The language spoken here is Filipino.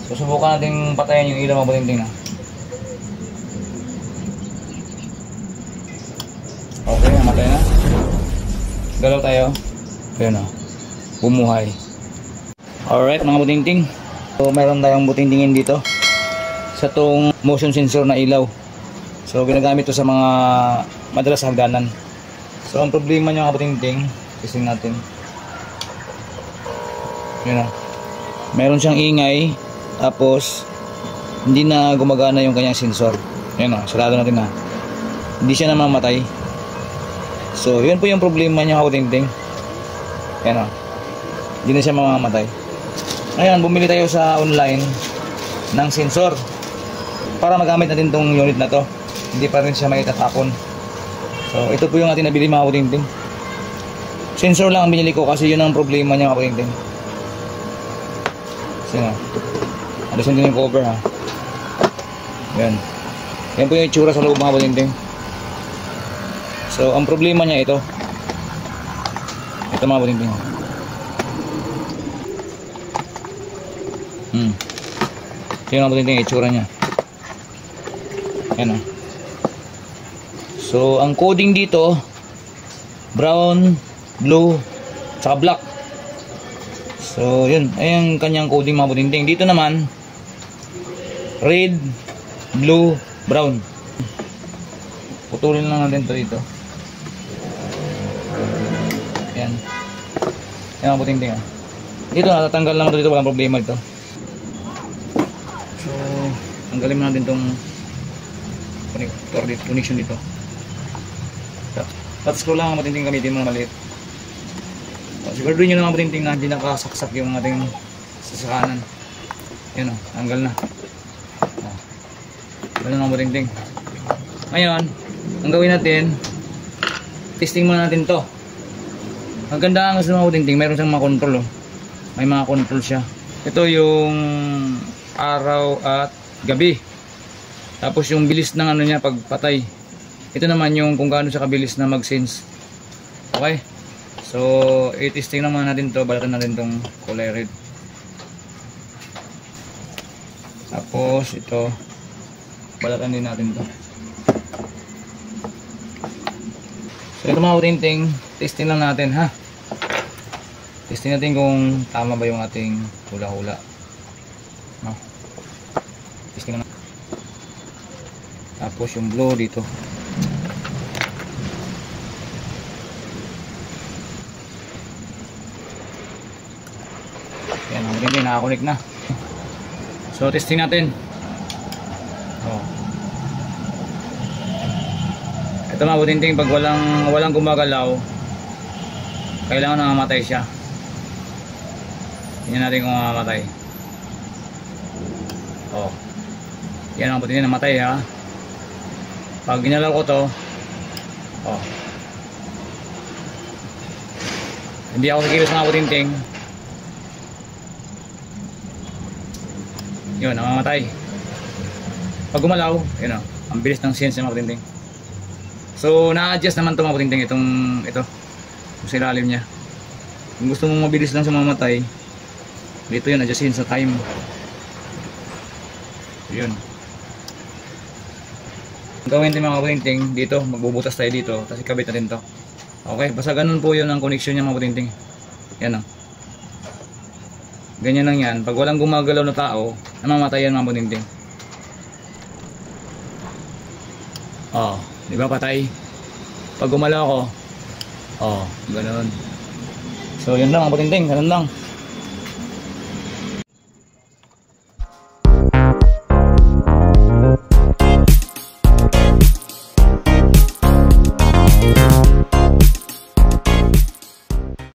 Susubukan natin patayin yung ilaw mga buting-ting na. Okay, namatay na. Galaw tayo. Ayan o. Bumuhay. Alright mga buting-ting. So meron tayong buting-tingin dito sa tong motion sensor na ilaw. So ginagamit to sa mga madalas hagdanan. So ang problema niya mga buting-ting, testing natin. Ayan o. Meron siyang ingay. Tapos hindi na gumagana yung kanyang sensor. Ayan o. Sarado natin na. Hindi siya namamatay. So yun po yung problema niya mga buting-ting. Ayan o. Hindi na siya mamamatay. Ngayon bumili tayo sa online ng sensor para magamit natin tong unit na to. Hindi pa rin siya may tatapon. So ito po yung ating nabili mga buting-ting. Sensor lang ang binili ko kasi yun ang problema niya mga buting-ting. So yun o. Alisin din yung cover ha. Yan. Yan po yung itsura sa loob mga buting-ting. So ang problema niya ito. Ito mga buting-ting. Yan mga buting-ting yung itsura niya. Yan o. So ang coding dito brown, blue, saka black. So yun. Ayan kanyang coding mga buting-ting. Dito naman red, blue, brown. Putulin lang natin ito dito. Yan. Yan mga buting-ting. Dito natatanggal lang ito dito. Walang problema ito. So tanggalin mo natin itong connection dito. Touch screw lang mga buting-ting gamitin mo na maliit. Siguraduhin nyo na mga buting-ting na hindi nakasaksak yung ating sasakanan. Yan o. Tanggal na. Ganun mga buting-ting. Ngayon, ang gawin natin, testing muna natin to. Ang ganda ang gusto mga buting-ting, mayroon siyang mga control oh. May mga control siya. Ito yung araw at gabi. Tapos yung bilis ng ano niya pagpatay. Ito naman yung kung gaano siya kabilis na mag-sense. Okay? So, i-testing naman natin to. Balatan natin tong kulay red. Tapos ito balatan din natin to. So ito mga buting-ting, testing lang natin ha. Testing natin kung tama ba yung ating hula-hula. No? Testing lang. Tapos yung blue dito. Yan, ang buting-ting nakakonect na. So testing natin. Ito mga buting-ting, pag walang gumagalaw, kailangan namamatay siya. Tingnan natin kung mamamatay. Oh. Yan ang buting-ting, namatay ha. Pag ginalaw ko to, oh. Hindi ako kikilos mga buting-ting. Yun, namamatay. Pag gumalaw, yun o, ang bilis ng sense ng mga buting-ting. So na-adjust naman ito mga buting-ting, ito sa ilalim niya. Kung gusto mong mabilis lang sa mamatay, dito yun, adjustin sa time. Yun. Gawin din mga buting-ting, dito magbubutas tayo dito, tapos ikabit natin to. Okay, basta ganun po yun ang connection niya mga buting-ting. Yan o. Ganyan lang yan. Pag walang gumagalaw na tao, namamatay yan mga buting-ting. Oh, di ba patay? Pag gumalaw ako, oh, ganoon. So yun lang mga buting-ting, ganun lang.